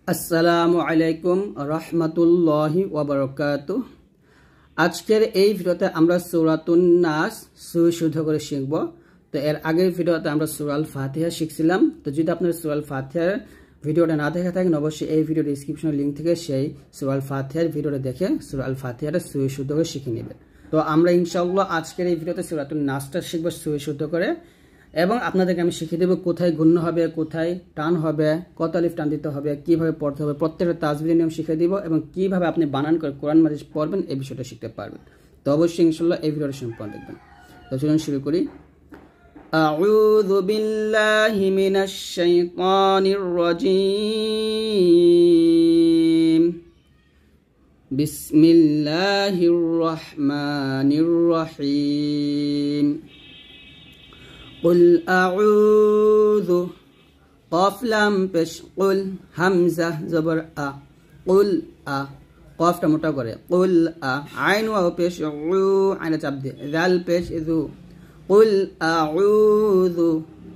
আসসালামু আলাইকুম রাহমাতুল্লাহি ওয়া বারাকাতুহু। আজকের এই ভিডিওতে আমরা সূরাতুন নাস শুদ্ধ করে শিখব। তো এর আগের ভিডিওতে আমরা সূরা আল ফাতিহা শিখছিলাম। তো যদি আপনারা সূরা আল ফাতিহার ভিডিওটা না দেখে থাকেন অবশ্যই এই ভিডিও ডেসক্রিপশনে লিংক থেকে সেই সূরা আল ফাতিহার ভিডিওটা দেখে সূরা আল ফাতিহাটা শুদ্ধ করে শিখে নেবেন। তো আমরা ইনশাআল্লাহ আজকের এই ভিডিওতে সূরাতুন নাসটা শিখব শুদ্ধ করে, এবং আপনাদেরকে আমি শিখিয়ে দেব কোথায় গুণ্য হবে, কোথায় টান হবে, কত আলিফ টান দিতে হবে, কিভাবে পড়তে হবে, প্রত্যেকটা তাজবিদের নিয়ম শিখিয়ে দিব এবং কিভাবে আপনি বানান করে কোরআন মাজিদ পড়বেন এই বিষয়টা শিখতে পারবেন। তো অবশ্যই ইনশাআল্লাহ এই ভিডিওটা সম্পূর্ণ দেখবেন। তো চলুন শুরু করি। আউযু বিল্লাহি মিনাশ শাইতানির রাজীম। বিসমিল্লাহির রহমানির রহিম। قل أعوذ قاف لام পেশ قل হামজা জবর আ قل আ কফটা মোটা করে قل আ আইন ওয়াও পেশ উ আইন চাপ দিয়ে জাল পেশ যু قل أعوذ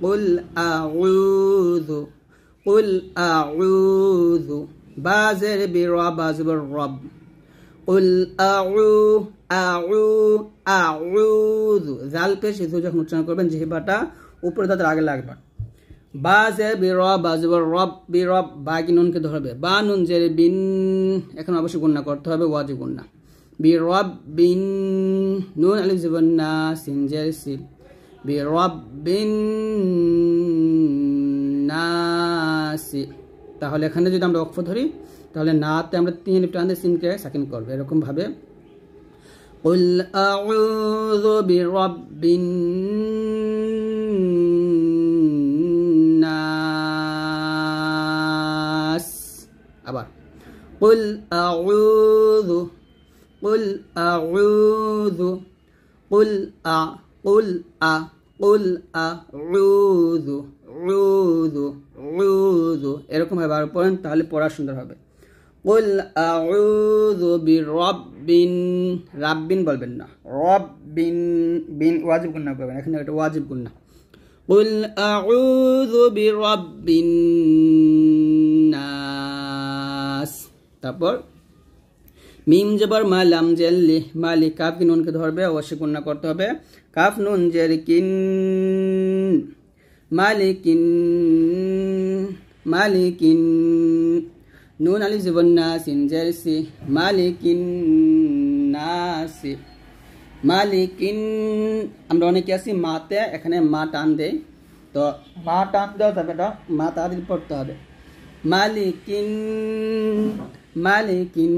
قل أعوذ قل أعوذ বাজের বিরা বাজবর রব قل আউযু জাল পেশ যু যখন উচ্চারণ করবেন জিহ্বাটা উপরে দাঁতের আগে লাগবে। বাজে বিরা বাজবর রব বিরব বা কি নুনকে ধরবে বা নুন জের বিন, এখন অবশ্যই গুণনা করতে হবে ওয়াজিব গুণনা। বিরব বিন নুন আলিফ জবর না সিন জের সিল বিরব বিন নাসি। তাহলে এখানে যদি আমরা ওয়াকফ ধরি তাহলে নাতে আমরা তিন আলিফ টান দিয়ে সিনকে সাকিন করব এরকম ভাবে। قل أعوذ برب الناس আবার قل أعوذ قل أعوذ قل أعوذ এরকম ভাবে আবার পড়েন তাহলে পড়া সুন্দর হবে। قل أعوذ برب রাব্বিন বলবেন না, রব্বিন বিন ওয়াজিব গুণনা করবেন, এখানে এটা ওয়াজিব গুণনা। قل أعوذ برب الناس। তারপর মিম জবর মা লাম জের লি মালিক কাফ কি নুনকে ধরবে অবশ্যই গুণনা করতে হবে। কাফ নুন জের কিন মালিকিন মালিকিন নুন আলিফ জবর না সিন জের সি মালিকিন নাসি মালিকিন। আমরা অনেকে আছি মাতে এখানে মা টান দেই, তো মা টান দেওয়া যাবে না, মা তাড়াতাড়ি পড়তে হবে। মালিকিন মালিকিন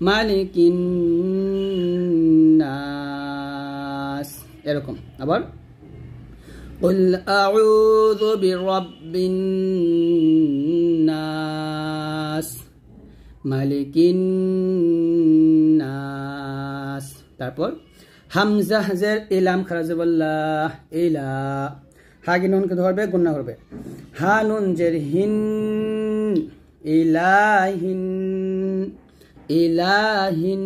মালিকিন নাস এরকম। আবার قل أعوذ برب الناس ملك الناس। তারপর হামজা জের ইলাম খারাজবুল্লাহ ইলা হাগি নুনকে ধরবে গুণনা করবে। হা নুন জের হিন ইলাহিন ইলাহিন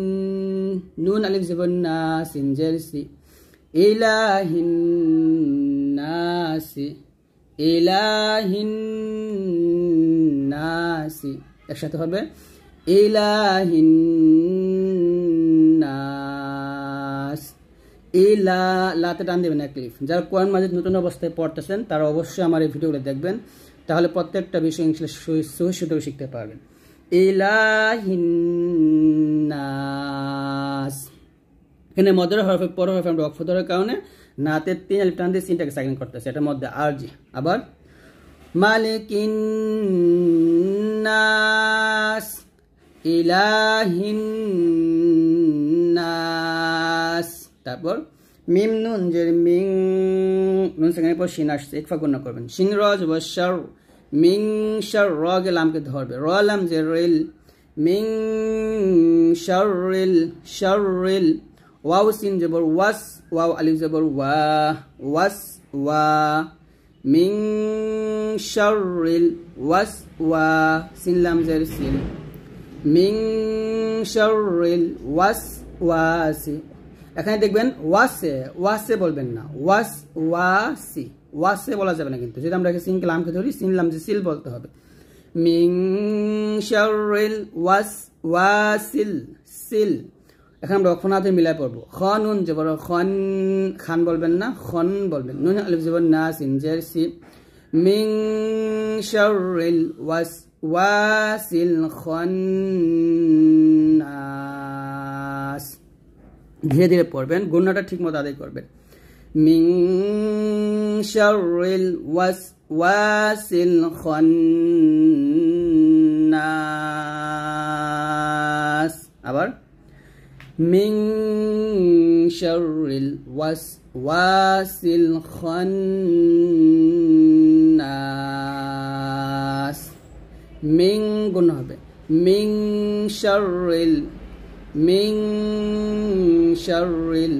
নুন আলিফ জবর না সিন জের সি ইলাহিন নাসি ইলাহিন নাসি একসাথে হবে ইলাহিন নাস। ইলা লাতে টান দেবেন এক লিফ। যারা কোরআন মাজিদ নতুন অবস্থায় পড়তেছেন তারা অবশ্যই আমার এই ভিডিওগুলো দেখবেন, তাহলে প্রত্যেকটা বিষয় শুদ্ধ শিখতে পারবেন। ইলাহিন নাস এখানে মদের হরফে পর হরফে আমরা ওয়াকফ ধরার কারণে নাতে তিন আলিফ টান দিয়ে সিনটাকে সাকিন করতেছে, এটার মধ্যে আরজি। আবার মালিকিন নাস ইলাহিন নাস। তারপর মিম নুন জের মিং নুন সেখানে পর শিন আসছে ইকফা গুণনা করবেন। শিন রজ ওয়াশার মিং শার র গেলামকে ধরবে র লাম জের রিল মিং শাররিল শাররিল ওয়াও সিন জবর ওয়াস ওয়াও আলিফ জবর ওয়া ওয়াস ওয়া মিং শাররিল ওয়াস ওয়া সিন লাম জের সিল মিং শাররিল ওয়াস ওয়াসি। এখানে দেখবেন ওয়াসে ওয়াসে বলবেন না, ওয়াস ওয়াসি ওয়াসে বলা যাবে না, কিন্তু যদি আমরা সিন লামকে ধরি সিন লাম যে সিল বলতে হবে। মিং শাররিল ওয়াসওয়াসিল সিল এখন আমরা অক্ষনাতে মিলাই পড়বো খ নুন জবর খন খান বলবেন না খন বলবেন নুন আলিফ জবর না সিন জের সি মিং শাররিল ওয়াসওয়াসিল খান্নাস ধীরে ধীরে পড়বেন গুণনাটা ঠিকমতো আদায় করবেন মিং শাররিল ওয়াসওয়াসিল খান্নাস আবার মিং শাররিল ওয়াসওয়াসিল খান্নাস মিং গুণ হবে মিং শাররিল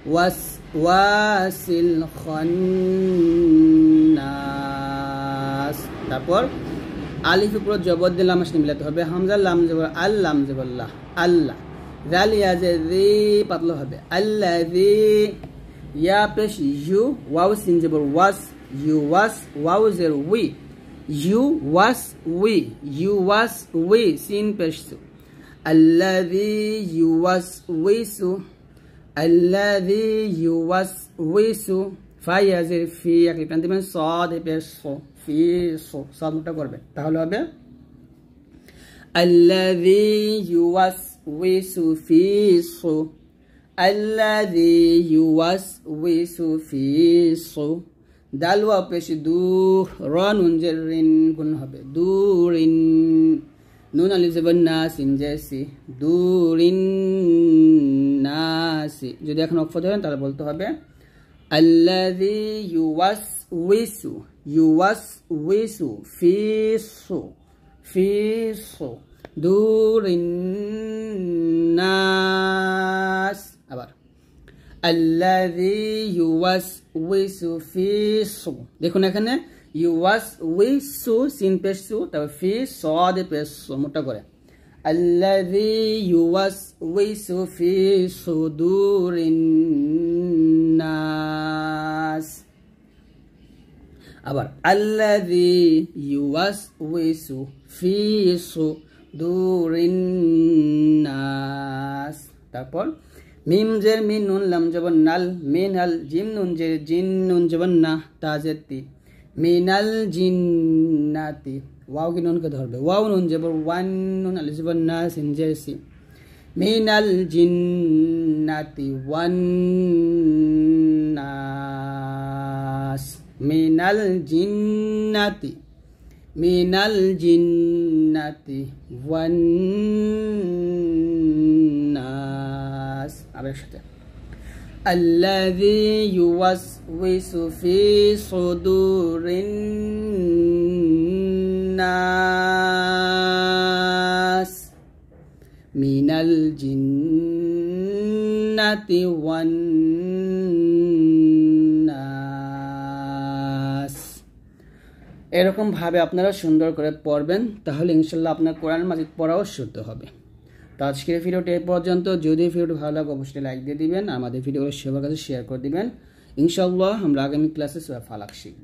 ওয়াসওয়াসিল খান্নাস তারপর আলিফ উপর জবর দিলাম আসলে মিলাতে হবে হামজা লাম জবর আল্লাম জবরল্লাহ আল্লাহ জাল ইয়াজে জি পাতলা হবে আল্লাযী ইয়া পেশ ইউ ওয়াও সিন জবর ওয়াস ইউ ওয়াস ওয়াও জের we you was we sin peshtu alladhi yuwaswisu fa yazir fi একটি টান দিবেন sad পেশো fi so sad মুটা করবে তাহলে হবে alladhi yuwaswisu fi so দালওয়া পেশি দূর র নুন জের রিন গুণ হবে দুরিন নুন আলিফ জবর না সিন জেসি দুরিন নাসি যদি এখন অক্ষ ধরেন তাহলে বলতে হবে আল্লাযী ইউওয়াসউইসু ফি দুরিন নাস আবার আল্লাযী ইউওয়াসউইসু ফি সু দেখুন এখানে ইউওয়াসউইসু সিন পেশ সু তারপর ফি সাদ পেশ সু মোটা করে আল্লাযী ইউওয়াসউইসু ফি সুদুরিন নাস আবার আল্লাযী ইউওয়াসউইসু ফি সুদুরিন নাস তারপর মিম জের মিন নুন লাম জবর নাল মিনাল জিম নুন জের জিন নুন জবর না তা জের তি মিনাল জিন্নাতি ওয়াও কি নুন কে ধরবে ওয়াও নুন জবর ওয়ান নুন আলিফ জবর না সিন জের সি মিনাল জিন্নাতি ওয়ান নাস মিনাল জিন্নাতি ওয়ান নাস আবার সাথে আল্লাযী ইউওয়াসউইসু ফি সুদুরিন নাস মিনাল জিন্নাতি ওয়ান নাস এরকম ভাবে আপনারা সুন্দর করে পড়বেন তাহলে ইনশাআল্লাহ আপনার কোরআন মাজিদ পড়াও শুদ্ধ হবে তো আজকের ভিডিওটি এই পর্যন্ত যদি ভিডিওটি ভালো লাগে অবশ্যই লাইক দিয়ে দিবেন আমাদের ভিডিওগুলো সবার কাছে শেয়ার করে দিবেন ইনশাআল্লাহ আমরা আগামী ক্লাসে সূরা ফালাক শিখব